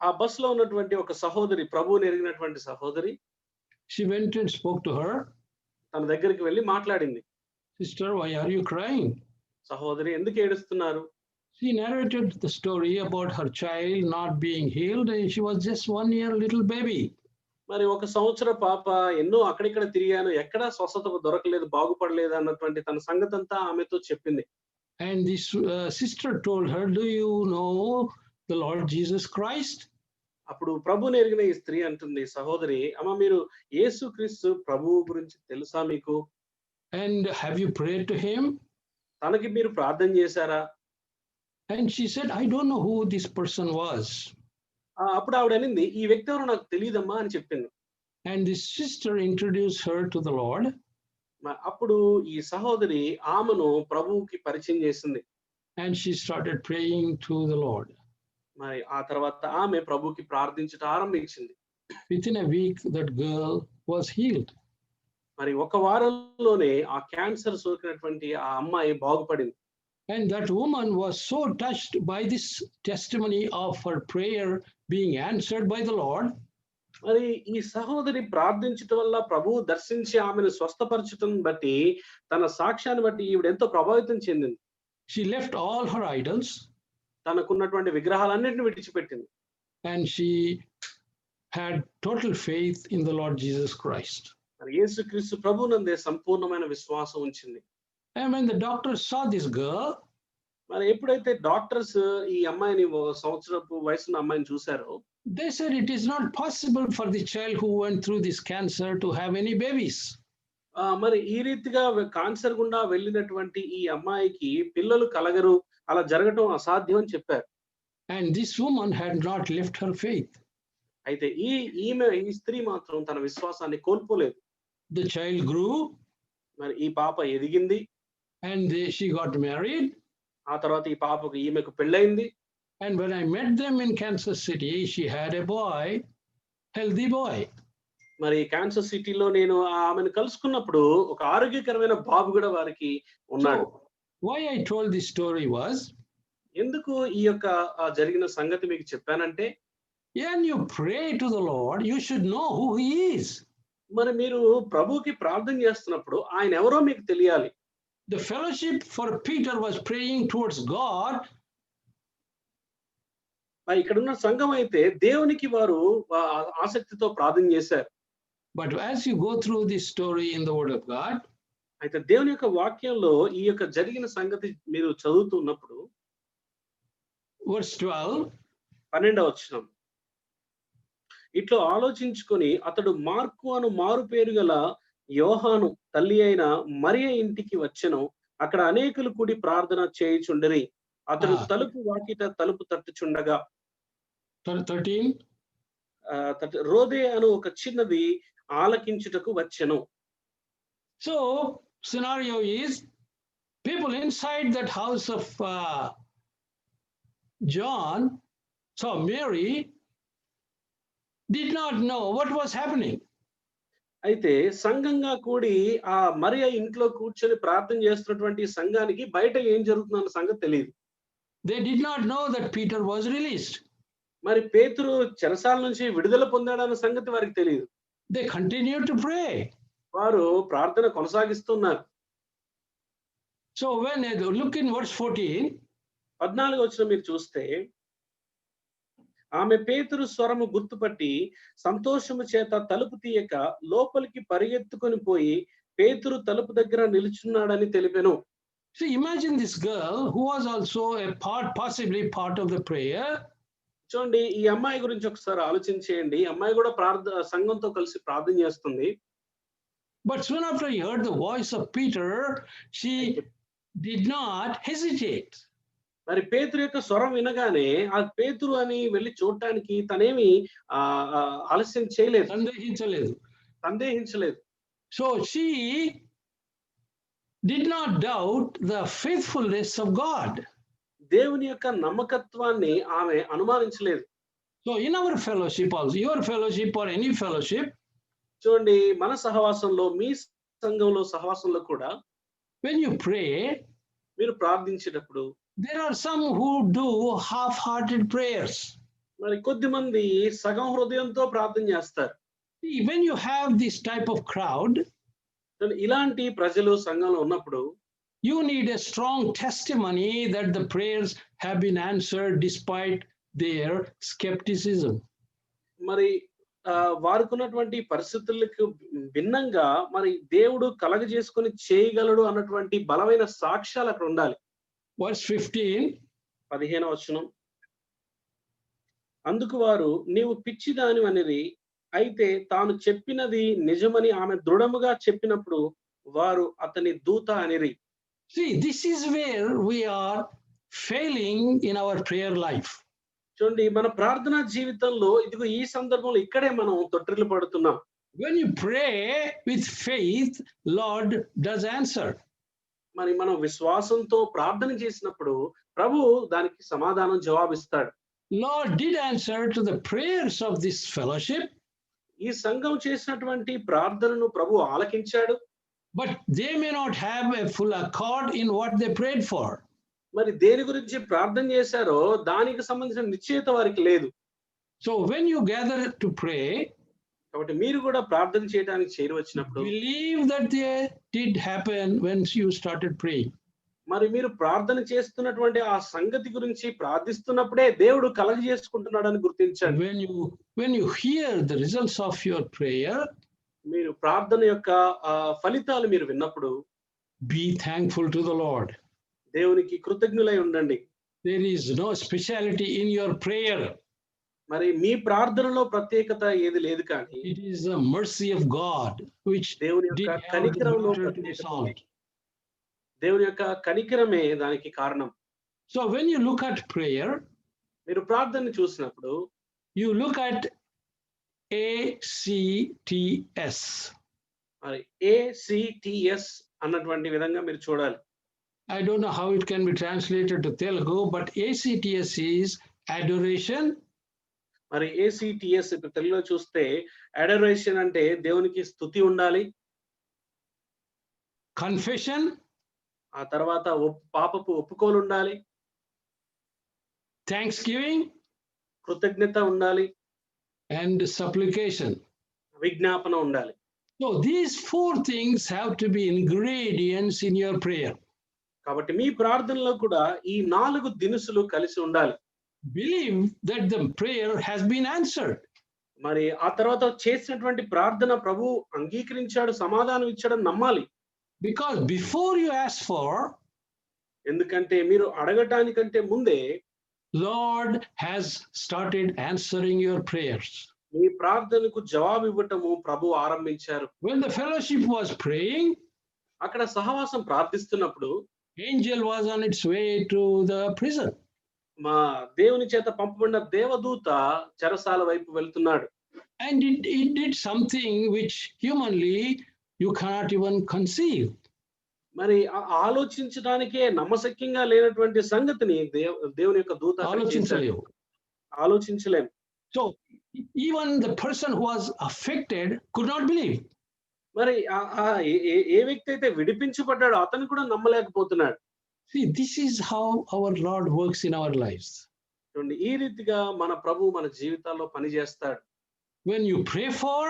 ఆ బస్సులో ఉన్నటువంటి ఒక సహోదరి, ప్రభువుని ఎరిగినటువంటి సహోదరి, she went and spoke to her. తన దగ్గరికి వెళ్ళి మాట్లాడింది. Sister, why are you crying? సహోదరి, ఎందుకు ఏడుస్తున్నారు? She narrated the story about her child not being healed, and she was just 1 year little baby. మరి ఒక సంవత్సర పాప, ఎన్నో అక్కడిక్కడ తిరిగాను, ఎక్కడా స్వస్థత దొరకలేదు, బాగుపడలేదు అన్నటువంటి తన సంగతంతా ఆమెతో చెప్పింది. And this sister told her, do you know the Lord Jesus Christ? అప్పుడు ప్రభువుని ఎరిగిన ఈ స్త్రీ అంటుంది, సహోదరి, అమ్మ, మీరు యేసుక్రీస్తు ప్రభువు గురించి తెలుసా మీకు? And have you prayed to him? తనకి మీరు ప్రార్థన చేశారా? And she said, I don't know who this person was. అప్పుడు ఆవిడ అనింది, ఈ వ్యక్తి ఎవరో నాకు తెలియదమ్మా అని చెప్పింది. And this sister introduced her to the Lord. అప్పుడు ఈ సహోదరి ఆమెను ప్రభువుకి పరిచయం చేసింది. And she started praying to the Lord. మరి ఆ తర్వాత ఆమె ప్రభువుకి ప్రార్థించట ఆరంభించింది. Within a week, that girl was healed. మరి ఒక వారంలోనే ఆ క్యాన్సర్ సోకినటువంటి ఆ అమ్మాయి బాగుపడింది. And that woman was so touched by this testimony of her prayer being answered by the Lord. మరి ఈ సహోదరి ప్రార్థించటం వల్ల ప్రభువు దర్శించి ఆమెను స్వస్థపరచటం బట్టి, తన సాక్ష్యాన్ని బట్టి ఈవిడ ఎంతో ప్రభావితం చెందింది. She left all her idols. తనకున్నటువంటి విగ్రహాలన్నింటిని విడిచిపెట్టింది. And she had total faith in the Lord Jesus Christ. మరి యేసుక్రీస్తు ప్రభువునందే సంపూర్ణమైన విశ్వాసం ఉంచింది. And when the doctor saw this girl, మరి ఎప్పుడైతే డాక్టర్స్ ఈ అమ్మాయిని సంవత్సరపు వయసున్న అమ్మాయిని చూశారో, they said it is not possible for the child who went through this cancer to have any babies. మరి ఈ రీతిగా కాన్సర్ గుండా వెళ్ళినటువంటి ఈ అమ్మాయికి పిల్లలు కలగరు, అలా జరగటం అసాధ్యం అని చెప్పారు. And this woman had not left her faith. అయితే ఈ స్త్రీ మాత్రం తన విశ్వాసాన్ని కోల్పోలేదు. The child grew మరి ఈ పాప ఎదిగింది. and she got married. ఆ తర్వాత ఈమెకు పెళ్ళయింది. And when I met them in Kansas City, she had a boy, healthy boy. మరి కాన్సస్ సిటీలో నేను ఆమెను కలుసుకున్నప్పుడు ఒక ఆరోగ్యకరమైన బాబు కూడా వారికి ఉన్నాడు. So, why I told this story was, ఎందుకు ఈ యొక్క జరిగిన సంగతి మీకు చెప్పానంటే, when you pray to the Lord, you should know who he is. మరి మీరు ప్రభువుకి ప్రార్థన చేస్తున్నప్పుడు ఆయన ఎవరో మీకు తెలియాలి. The fellowship for Peter was praying towards God. ఇక్కడున్న సంఘం అయితే దేవునికి వారు ఆసక్తితో ప్రార్థన చేశారు. But as you go through this story in the Word of God, అయితే దేవుని యొక్క వాక్యంలో ఈ యొక్క జరిగిన సంగతి మీరు చదువుతున్నప్పుడు verse 12, 12వ వచనం, ఇట్లా ఆలోచించుకొని అతడు మార్కు అను మారు పేరు గల యోహాను తల్లి అయిన మరియ ఇంటికి వచ్చెను. అక్కడ అనేకులు కూడి ప్రార్థన చేయుచుండిరి. అతడు తలుపు వాకిట తలుపు తట్టుచుండగా 13, రోదే అను ఒక చిన్నది ఆలకించుటకు వచ్చెను. So, scenario is people inside that house of John saw Mary, did not know what was happening. అయితే సంఘంగా కూడి ఆ మరియ ఇంట్లో కూర్చొని ప్రార్థన చేస్తున్నటువంటి సంఘానికి బయట ఏం జరుగుతుందన్న సంగతి తెలియదు. They did not know that Peter was released. మరి పేతురు చెరసాల నుంచి విడుదల పొందాడన్న సంగతి వారికి తెలియదు. They continued to pray. వారు ప్రార్థన కొనసాగిస్తున్నారు. So when they look in verse 14, 14వ వచనం మీరు చూస్తే, ఆమె పేతురు స్వరము గుర్తుపట్టి సంతోషము చేత తలుపు తీయక లోపలికి పరిగెత్తుకొని పోయి పేతురు తలుపు దగ్గర నిలుచున్నాడని తెలిపెను. so imagine this girl who was also a possibly part of the prayer. చూడండి, ఈ అమ్మాయి గురించి ఒకసారి ఆలోచించేయండి. అమ్మాయి కూడా సంఘంతో కలిసి ప్రార్థన చేస్తుంది. But soon after he heard the voice of Peter, she did not hesitate. మరి పేతురు యొక్క స్వరం వినగానే ఆ పేతురు అని వెళ్ళి చూడటానికి తనేమి ఆలస్యం చేయలేదు, సందేహించలేదు. So she did not doubt the faithfulness of God. దేవుని యొక్క నమ్మకత్వాన్ని ఆమె అనుమానించలేదు. So in our fellowship also, your fellowship or any fellowship, చూడండి, మన సహవాసంలో, మీ సంఘంలో సహవాసంలో కూడా when you pray, మీరు ప్రార్థించేటప్పుడు there are some who do half-hearted prayers. మరి కొద్ది మంది సగం హృదయంతో ప్రార్థన చేస్తారు. When you have this type of crowd, ఇలాంటి ప్రజలు సంఘంలో ఉన్నప్పుడు you need a strong testimony that the prayers have been answered despite their skepticism. మరి వారుకున్నటువంటి పరిస్థితులకు భిన్నంగా మరి దేవుడు కలగజేసుకొని చేయగలడు అన్నటువంటి బలమైన సాక్ష్యాలు అక్కడ ఉండాలి. Verse 15, 15వ వచనం, అందుకు వారు నీవు పిచ్చిదానివనిరి, అయితే తాను చెప్పినది నిజమని ఆమె దృఢముగా చెప్పినప్పుడు వారు అతని దూత అనిరి. See, this is where we are failing in our prayer life. చూడండి, మన ప్రార్థనా జీవితంలో ఇదిగో ఈ సందర్భంలో ఇక్కడే మనం తొట్టిల్లు పడుతున్నాం. When you pray with faith, Lord does answer. మరి మనం విశ్వాసంతో ప్రార్థన చేసినప్పుడు ప్రభు దానికి సమాధానం జవాబిస్తాడు. Lord did answer to the prayers of this fellowship. ఈ సంఘం చేసినటువంటి ప్రార్థనను ప్రభు ఆలకించాడు. But they may not have a full accord in what they prayed for. మరి దేని గురించి ప్రార్థన చేశారో దానికి సంబంధించిన నిశ్చయత వారికి లేదు. So when you gather to pray, కాబట్టి మీరు కూడా ప్రార్థన చేయడానికి చేరి వచ్చినప్పుడు believe that they did happen when you started praying. మరి మీరు ప్రార్థన చేస్తున్నటువంటి ఆ సంగతి గురించి ప్రార్థిస్తున్నప్పుడే దేవుడు కలగజేసుకుంటున్నాడని గుర్తించండి. When you hear the results of your prayer, మీరు ప్రార్థన యొక్క ఫలితాలు మీరు విన్నప్పుడు be thankful to the Lord. దేవునికి కృతజ్ఞులై ఉండండి. There is no speciality in your prayer. మరి మీ ప్రార్థనలో ప్రత్యేకత ఏది లేదు కానీ It is the mercy of God which దేవుని did యొక్క have the కనికరంలో matter to be ప్రత్యేకత ఉంది. solved. దేవుని యొక్క కనికరమే దానికి కారణం. So when you look at prayer, మీరు ప్రార్థన చూసినప్పుడు you look at ACTS. మరి ఏసిటిఎస్ అన్నటువంటి విధంగా మీరు చూడాలి. I don't know how it can be translated to Telugu, but ACTS is adoration, మరి ఏసిటిఎస్ ఇప్పుడు తెలుగులో చూస్తే అడోరేషన్ అంటే దేవునికి స్తుతి ఉండాలి. confession, ఆ తర్వాత పాపపు ఒప్పుకోలు ఉండాలి. thanksgiving, కృతజ్ఞత ఉండాలి. and supplication. విజ్ఞాపన ఉండాలి. So these four things have to be ingredients in your prayer. కాబట్టి మీ ప్రార్థనలో కూడా ఈ 4 దినుసులు కలిసి ఉండాలి. Believe that the prayer has been answered. మరి ఆ తర్వాత చేసినటువంటి ప్రార్థన ప్రభు అంగీకరించాడు, సమాధానం ఇచ్చాడని నమ్మాలి. Because before you ask for, ఎందుకంటే మీరు అడగటానికంటే ముందే Lord has started answering your prayers. మీ ప్రార్థనకు జవాబు ఇవ్వటము ప్రభు ఆరంభించారు. When the fellowship was praying, అక్కడ సహవాసం ప్రార్థిస్తున్నప్పుడు angel was on its way to the prison. మా దేవుని చేత పంపబడిన దేవదూత చెరసాల వైపు వెళ్తున్నాడు. And it did something which humanly you cannot even conceive. మరి ఆలోచించడానికే నమ్మశక్యంగా లేనటువంటి సంగతిని దేవుని యొక్క దూత అక్కడ చేశాడు. ఆలోచించలేవు. ఆలోచించలేం. So even the person who was affected could not believe. మరి ఏ వ్యక్తి అయితే విడిపించబడ్డాడో అతను కూడా నమ్మలేకపోతున్నాడు. See, this is how our Lord works in our lives. చూడండి, ఈ రీతిగా మన ప్రభు మన జీవితాల్లో పనిచేస్తాడు. When you pray for,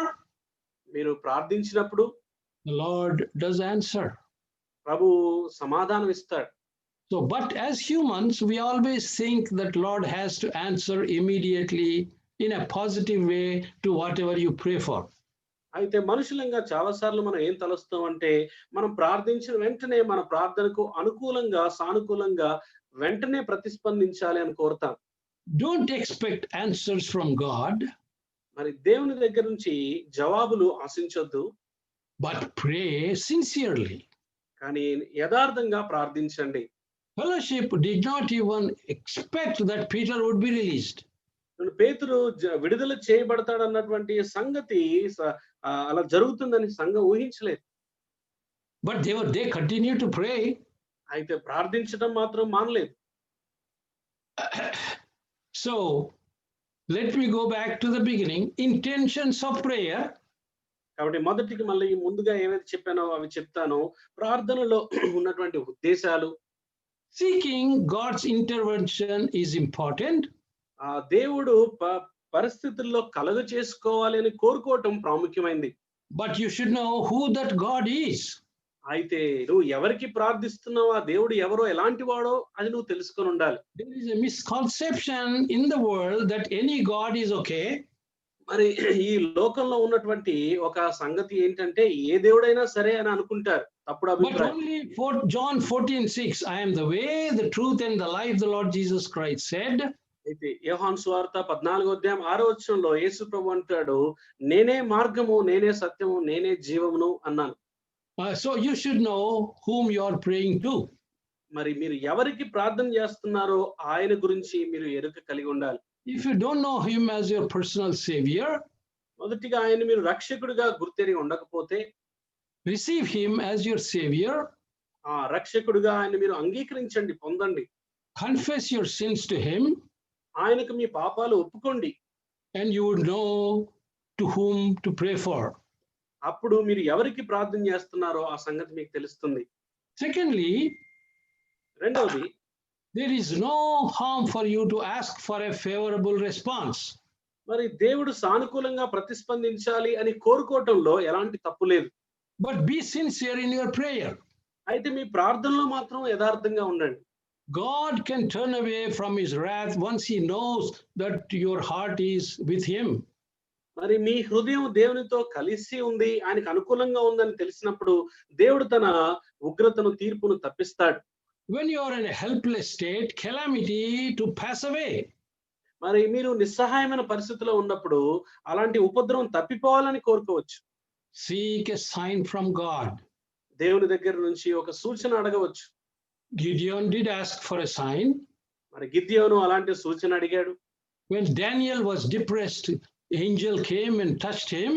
మీరు ప్రార్థించినప్పుడు the Lord does answer. ప్రభు సమాధానం ఇస్తాడు. So, but as humans, we always think that Lord has to answer immediately in a positive way to whatever you pray for. అయితే మనుషులంగా చాలా సార్లు మనం ఏం తలుస్తాం అంటే మనం ప్రార్థించిన వెంటనే మన ప్రార్థనకు అనుకూలంగా సానుకూలంగా వెంటనే ప్రతిస్పందించాలి అని కోరుతాం. Don't expect answers from God, మరి దేవుని దగ్గర నుంచి జవాబులు ఆశించొద్దు, but pray sincerely. కానీ యథార్థంగా ప్రార్థించండి. Fellowship did not even expect that Peter would be released. పేతురు విడుదల చేయబడతాడు అన్నటువంటి సంగతి అలా జరుగుతుందని సంఘం ఊహించలేదు. But they continued to pray. అయితే ప్రార్థించడం మాత్రం మానలేదు. So let me go back to the beginning. Intentions of prayer. కాబట్టి మొదటికి మళ్ళీ ముందుగా ఏవైతే చెప్పానో అవి చెప్తాను. ప్రార్థనలో ఉన్నటువంటి ఉద్దేశాలు. Seeking God's intervention is important. దేవుడు పరిస్థితుల్లో కలుగ చేసుకోవాలి అని కోరుకోవటం ప్రాముఖ్యమైంది. But you should know who that God is. అయితే నువ్వు ఎవరికి ప్రార్థిస్తున్నావో ఆ దేవుడు ఎవరో ఎలాంటి వాడో అది నువ్వు తెలుసుకొని ఉండాలి. There is a misconception in the world that any God is okay. మరి ఈ లోకంలో ఉన్నటువంటి ఒక సంగతి ఏంటంటే ఏ దేవుడైనా సరే అని అనుకుంటారు. తప్పుడు But అభిప్రాయం. only for John 14:6, I am the way, the truth and the life, the Lord Jesus Christ said. అయితే యోహాను సువార్త 14:6 యేసు ప్రభు అంటాడు, నేనే మార్గము, నేనే సత్యము, నేనే జీవమును అన్నాను. So you should know whom you are praying to. మరి మీరు ఎవరికి ప్రార్థన చేస్తున్నారో ఆయన గురించి మీరు ఎరుక కలిగి ఉండాలి. If you don't know him as your personal savior, మొదటిగా ఆయన మీరు రక్షకుడిగా గుర్తెరిగి ఉండకపోతే, receive him as your savior, ఆ రక్షకుడిగా ఆయన మీరు అంగీకరించండి, పొందండి. confess your sins to him, ఆయనకు మీ పాపాలు ఒప్పుకోండి. and you would know to whom to pray for. అప్పుడు మీరు ఎవరికి ప్రార్థన చేస్తున్నారో ఆ సంగతి మీకు తెలుస్తుంది. Secondly, రెండవది, there is no harm for you to ask for a favorable response. మరి దేవుడు సానుకూలంగా ప్రతిస్పందించాలి అని కోరుకోవటంలో ఎలాంటి తప్పు లేదు. But be sincere in your prayer. అయితే మీ ప్రార్థనలో మాత్రం యథార్థంగా ఉండండి. God can turn away from his wrath once he knows that your heart is with him. మరి మీ హృదయం దేవునితో కలిసి ఉంది, ఆయనకు అనుకూలంగా ఉందని తెలిసినప్పుడు దేవుడు తన ఉగ్రతను, తీర్పును తప్పిస్తాడు. When you are in a helpless state, calamity to pass away. మరి మీరు నిస్సహాయమైన పరిస్థితిలో ఉన్నప్పుడు అలాంటి ఉపద్రవం తప్పిపోవాలని కోరుకోవచ్చు. Seek a sign from God. దేవుని దగ్గర నుంచి ఒక సూచన అడగవచ్చు. Gideon did ask for a sign. మరి గిద్యోను అలాంటి సూచన అడిగాడు. When Daniel was depressed, angel came and touched him.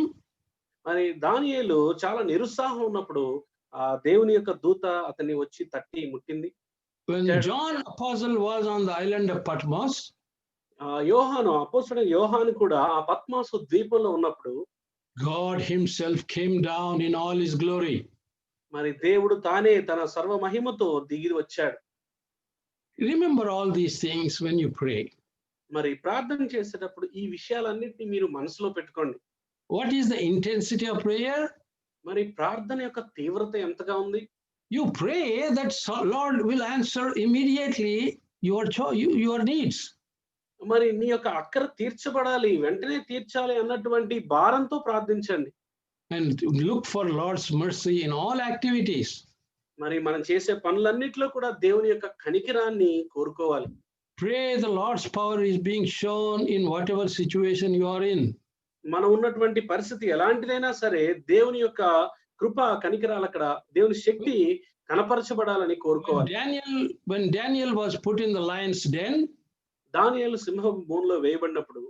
మరి దానియేలు చాలా నిరుత్సాహం ఉన్నప్పుడు ఆ దేవుని యొక్క దూత అతన్ని వచ్చి తట్టి ముట్టింది. When John Apostle was on the island of Patmos, యోహాను, అపోస్తలుడైన యోహాను కూడా ఆ పద్మాసు ద్వీపంలో ఉన్నప్పుడు God himself came down in all his glory. మరి దేవుడు తానే తన సర్వ మహిమతో దిగి వచ్చాడు. Remember all these things when you pray. మరి ప్రార్థన చేసేటప్పుడు ఈ విషయాలన్నిటిని మీరు మనసులో పెట్టుకోండి. What is the intensity of prayer? మరి ప్రార్థన యొక్క తీవ్రత ఎంతగా ఉంది? You pray that Lord will answer immediately your needs. మరి నీ యొక్క అక్కర తీర్చబడాలి, వెంటనే తీర్చాలి అన్నటువంటి భారంతో ప్రార్థించండి. And look for Lord's mercy in all activities. మరి మనం చేసే పనులన్నిట్లో కూడా దేవుని యొక్క కనికరాన్ని కోరుకోవాలి. Pray the Lord's power is being shown in whatever situation you are in. మనం ఉన్నటువంటి పరిస్థితి ఎలాంటిదైనా సరే దేవుని యొక్క కృప, కనికరాలు అక్కడ దేవుని శక్తి కనపరచబడాలని కోరుకోవాలి. When Daniel was put in the lion's den, దానియేలు సింహం బోన్లో వేయబడినప్పుడు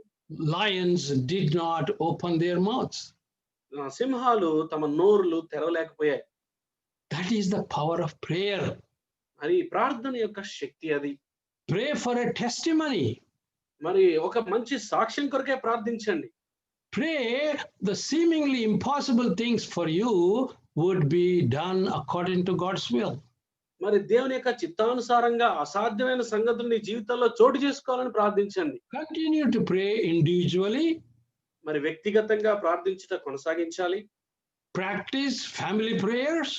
lions did not open their mouths. సింహాలు తమ నోరులు తెరవలేకపోయాయి. That is the power of prayer. అది ప్రార్థన యొక్క శక్తి. అది Pray for a testimony. మరి ఒక మంచి సాక్ష్యం కొరకే ప్రార్థించండి. Pray the seemingly impossible things for you would be done according to God's will. మరి దేవుని యొక్క చిత్తానుసారంగా అసాధ్యమైన సంగతులు నీ జీవితంలో చోటు చేసుకోవాలని ప్రార్థించండి. Continue to pray individually. మరి వ్యక్తిగతంగా ప్రార్థించుట కొనసాగించాలి. Practice family prayers.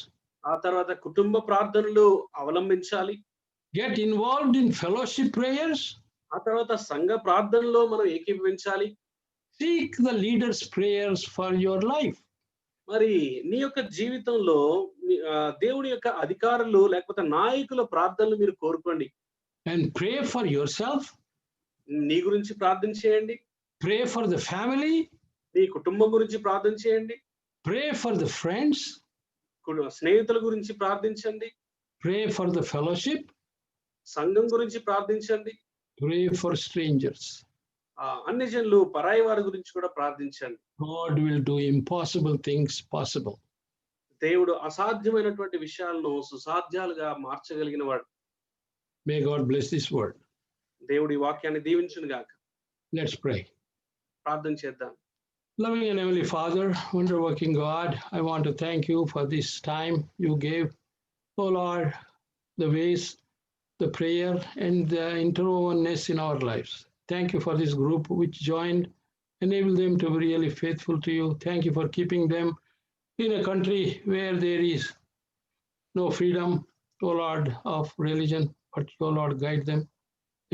ఆ తర్వాత కుటుంబ ప్రార్థనలు అవలంబించాలి. Get involved in fellowship prayers. ఆ తర్వాత సంఘ ప్రార్థనలో మనం ఏకీభవించాలి. Seek the leaders' prayers for your life. మరి నీ యొక్క జీవితంలో దేవుని యొక్క అధికారులు లేకపోతే నాయకుల ప్రార్థనలు మీరు కోరుకోండి. And pray for yourself. నీ గురించి ప్రార్థన చేయండి. Pray for the family. నీ కుటుంబం గురించి ప్రార్థన చేయండి. Pray for the friends. స్నేహితుల గురించి ప్రార్థించండి. Pray for the fellowship. సంఘం గురించి ప్రార్థించండి. Pray for strangers. అన్ని జనులు, పరాయి వారి గురించి కూడా ప్రార్థించండి. God will do impossible things possible. దేవుడు అసాధ్యమైనటువంటి విషయాలను సుసాధ్యాలుగా మార్చగలిగిన వాడు. May God bless this word. దేవుడి వాక్యాన్ని దీవించును గాక. Let's pray. ప్రార్థన చేద్దాం. Loving and Heavenly Father, wonder-working God, I want to thank you for this time you gave, oh Lord, the ways, the prayer, and the interwovenness in our lives. Thank you for this group which joined. Enable them to be really faithful to you. Thank you for keeping them in a country where there is no freedom, oh Lord, of religion, but oh Lord, guide them.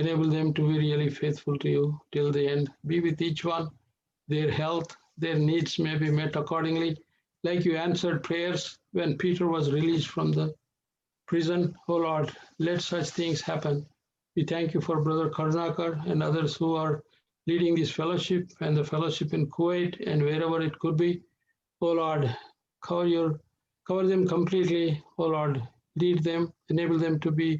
Enable them to be really faithful to you till the end. Be with each one. Their health, their needs may be met accordingly. Like you answered prayers when Peter was released from the prison, oh Lord, let such things happen. We thank you for Brother Karnakar and others who are leading this fellowship and the fellowship in Kuwait and wherever it could be. Oh Lord, cover them completely. Oh Lord, lead them, enable them to be,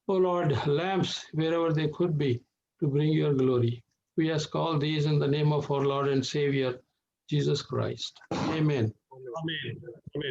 oh Lord, lamps wherever they could be to bring your glory. We ask all these in the name of our Lord and Savior, Jesus Christ. Amen. Amen. Amen.